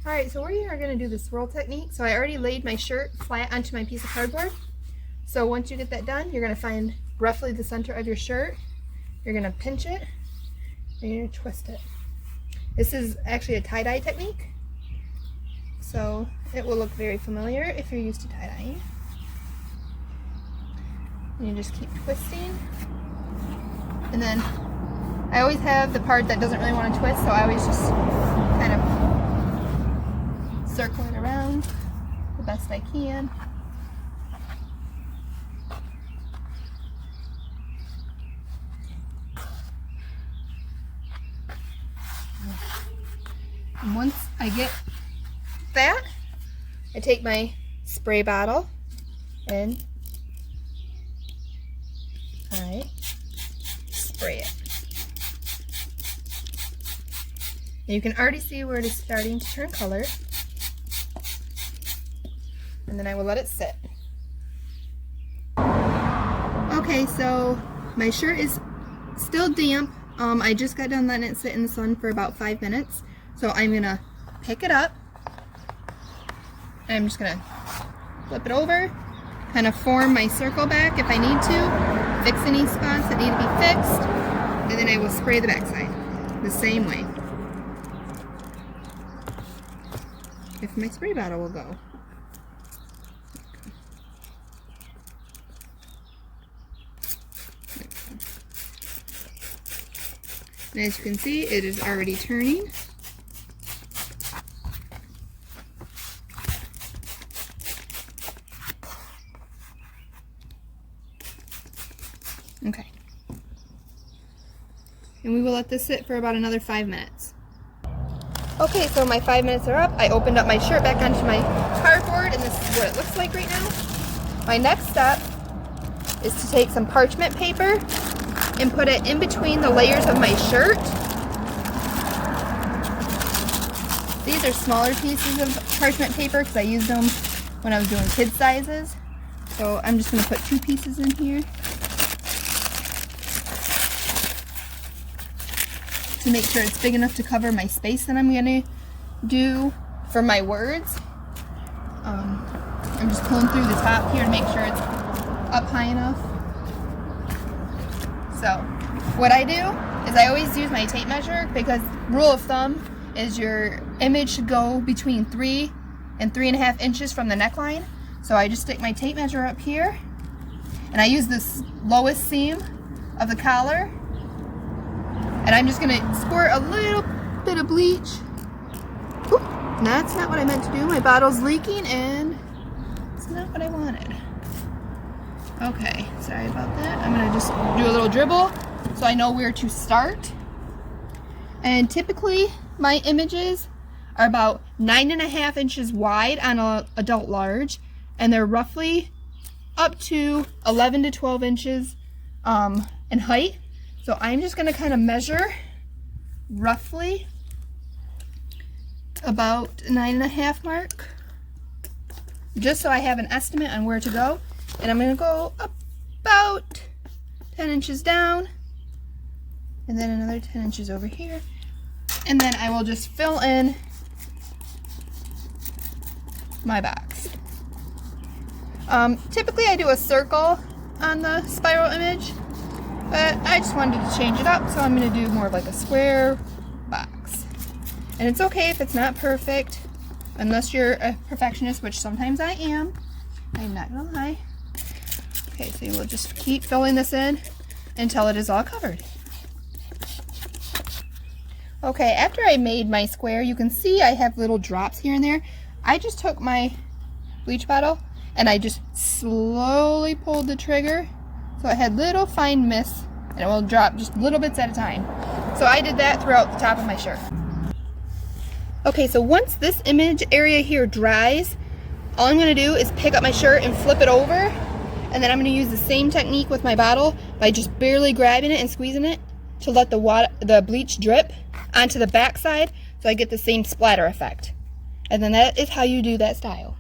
Alright, so we are going to do the swirl technique. So I already laid my shirt flat onto my piece of cardboard. So once you get that done, you're going to find roughly the center of your shirt. You're going to pinch it, and you're going to twist it. This is actually a tie-dye technique. So it will look very familiar if you're used to tie-dyeing. And you just keep twisting. And then I always have the part that doesn't really want to twist, so I always just kind of circle it around the best I can. And once I get that, I take my spray bottle and I spray it. And you can already see where it is starting to turn color. And then I will let it sit. Okay, so my shirt is still damp. I just got done letting it sit in the sun for about 5 minutes. So I'm gonna pick it up. And I'm just gonna flip it over, kind of form my circle back if I need to, fix any spots that need to be fixed, and then I will spray the backside the same way. If my spray bottle will go. And as you can see, it is already turning. Okay. And we will let this sit for about another 5 minutes. Okay, so my 5 minutes are up. I opened up my shirt back onto my cardboard, and this is what it looks like right now. My next step is to take some parchment paper and put it in between the layers of my shirt. These are smaller pieces of parchment paper because I used them when I was doing kid sizes. So I'm just going to put 2 pieces in here to make sure it's big enough to cover my space that I'm going to do for my words. I'm just pulling through the top here to make sure it's up high enough. So what I do is I always use my tape measure because rule of thumb is your image should go between 3 and 3.5 inches from the neckline. So I just stick my tape measure up here and I use this lowest seam of the collar, and I'm just going to squirt a little bit of bleach. Oop, that's not what I meant to do. My bottle's leaking and it's not what I wanted. Okay, sorry about that. I'm going to just do a little dribble so I know where to start. And typically my images are about 9.5 inches wide on an adult large, and they're roughly up to 11 to 12 inches in height. So I'm just going to kind of measure roughly about 9.5 mark, just so I have an estimate on where to go. And I'm going to go about 10 inches down, and then another 10 inches over here. And then I will just fill in my box. Typically I do a circle on the spiral image, but I just wanted to change it up, so I'm going to do more of like a square box. And it's okay if it's not perfect, unless you're a perfectionist, which sometimes I am. I'm not going to lie. Okay, so you will just keep filling this in until it is all covered. Okay, after I made my square, you can see I have little drops here and there. I just took my bleach bottle and I just slowly pulled the trigger so it had little fine mists, and it will drop just little bits at a time. So I did that throughout the top of my shirt. Okay, so once this image area here dries, all I'm going to do is pick up my shirt and flip it over, and then I'm going to use the same technique with my bottle by just barely grabbing it and squeezing it to let the bleach drip onto the back side so I get the same splatter effect. And then that is how you do that style.